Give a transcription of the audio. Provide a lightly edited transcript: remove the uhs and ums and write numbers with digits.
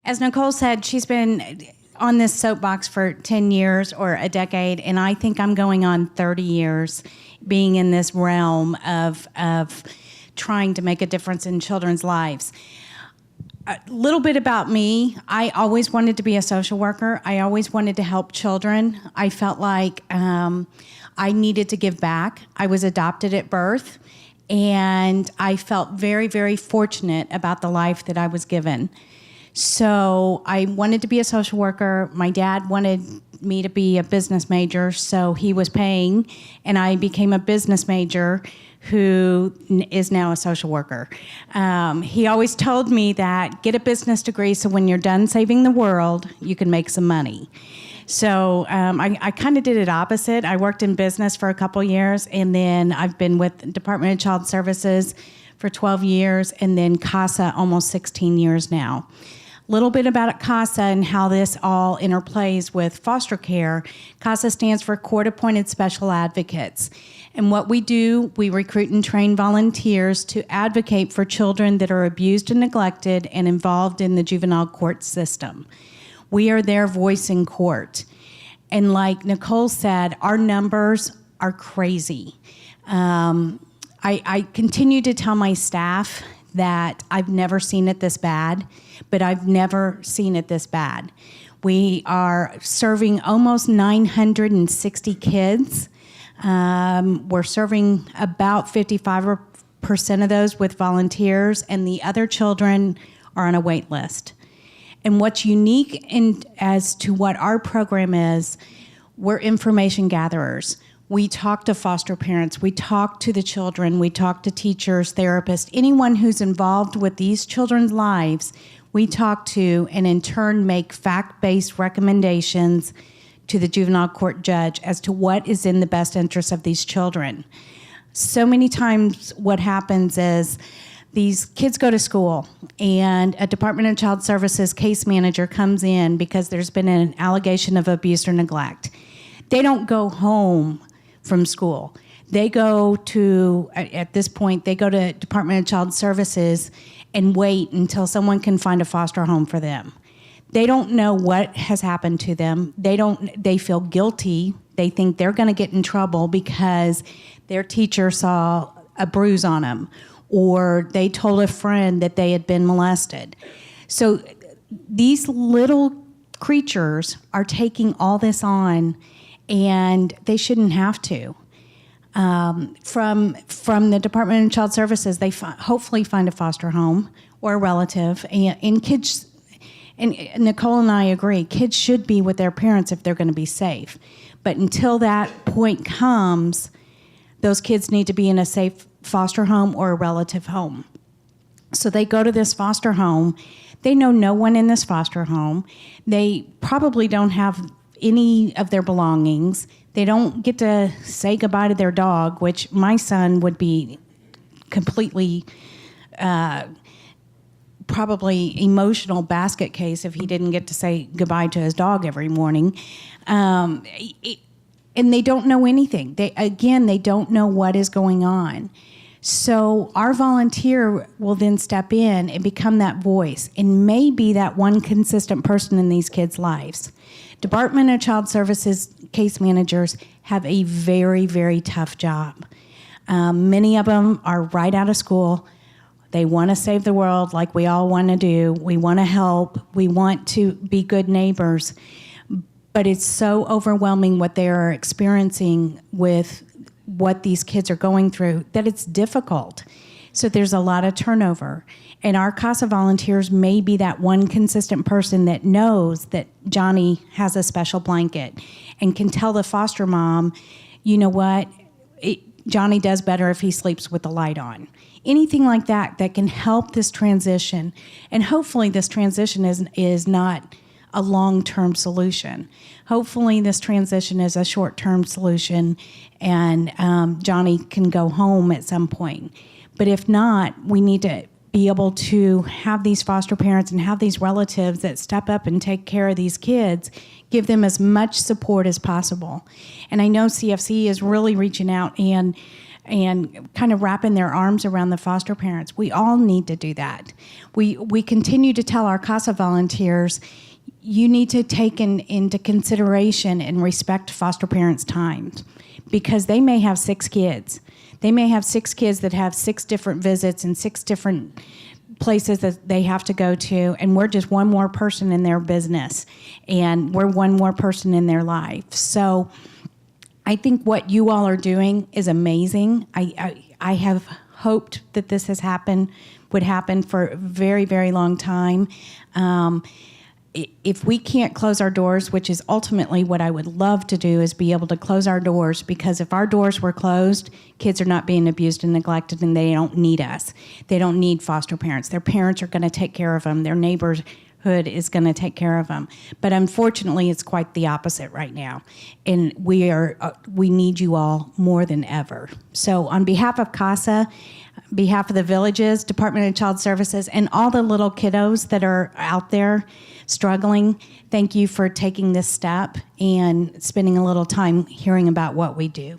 As Nicole said, she's been on this soapbox for 10 years or a decade, and I think I'm going on 30 years being in this realm of trying to make a difference in children's lives. A little bit about me. I always wanted to be a social worker. I always wanted to help children. I felt like I needed to give back. I was adopted at birth, and I felt very, very fortunate about the life that I was given. So I wanted to be a social worker. My dad wanted me to be a business major, so he was paying, and I became a business major who is now a social worker. He always told me that get a business degree so when you're done saving the world, you can make some money. So I kind of did it opposite. I worked in business for a couple years, and then I've been with Department of Child Services for 12 years, and then CASA almost 16 years now. A little bit about CASA and how this all interplays with foster care. CASA stands for Court-Appointed Special Advocates. And what we do, we recruit and train volunteers to advocate for children that are abused and neglected and involved in the juvenile court system. We are their voice in court. And like Nicole said, our numbers are crazy. I continue to tell my staff that I've never seen it this bad, but I've never seen it this bad. We are serving almost 960 kids. We're serving about 55% of those with volunteers, and the other children are on a wait list. And what's unique as to what our program is, we're information gatherers. We talk to foster parents, we talk to the children, we talk to teachers, therapists, anyone who's involved with these children's lives, we talk to and in turn make fact-based recommendations to the juvenile court judge as to what is in the best interest of these children. So many times what happens is these kids go to school and a Department of Child Services case manager comes in because there's been an allegation of abuse or neglect. They don't go home from school. They go to, at this point, they go to Department of Child Services and wait until someone can find a foster home for them. They don't know what has happened to them. They feel guilty. They think they're gonna get in trouble because their teacher saw a bruise on them, or they told a friend that they had been molested. So these little creatures are taking all this on, and they shouldn't have to. From the Department of Child Services, they hopefully find a foster home or a relative, and kids, and Nicole and I agree, kids should be with their parents if they're gonna be safe. But until that point comes, those kids need to be in a safe foster home or a relative home. So they go to this foster home. They know no one in this foster home. They probably don't have any of their belongings. They don't get to say goodbye to their dog, which my son would be completely probably emotional basket case if he didn't get to say goodbye to his dog every morning. And they don't know anything. They don't know what is going on. So our volunteer will then step in and become that voice and may be that one consistent person in these kids' lives. Department of Child Services case managers have a very, very tough job. Many of them are right out of school. They want to save the world like we all want to do. We want to help. We want to be good neighbors. But it's so overwhelming what they are experiencing with what these kids are going through that it's difficult. So there's a lot of turnover. And our CASA volunteers may be that one consistent person that knows that Johnny has a special blanket and can tell the foster mom, you know what, Johnny does better if he sleeps with the light on. Anything like that that can help this transition. And hopefully this transition is not a long-term solution. Hopefully this transition is a short-term solution and Johnny can go home at some point. But if not, we need to be able to have these foster parents and have these relatives that step up and take care of these kids, give them as much support as possible. And I know CFC is really reaching out, and and kind of wrapping their arms around the foster parents. We all need to do that. We continue to tell our CASA volunteers, you need to take into consideration and respect foster parents' time, because they may have 6 kids. They may have 6 kids that have 6 different visits and 6 different places that they have to go to, and we're just one more person in their business, and we're one more person in their life. So I think what you all are doing is amazing. I have hoped that this would happen for a very, very long time. If we can't close our doors, which is ultimately what I would love to do, is be able to close our doors, because if our doors were closed, kids are not being abused and neglected, and they don't need us. They don't need foster parents. Their parents are going to take care of them. Their neighborhood is going to take care of them. But unfortunately, it's quite the opposite right now, and we need you all more than ever. So on behalf of CASA, on behalf of the villages, Department of Child Services, and all the little kiddos that are out there struggling, thank you for taking this step and spending a little time hearing about what we do.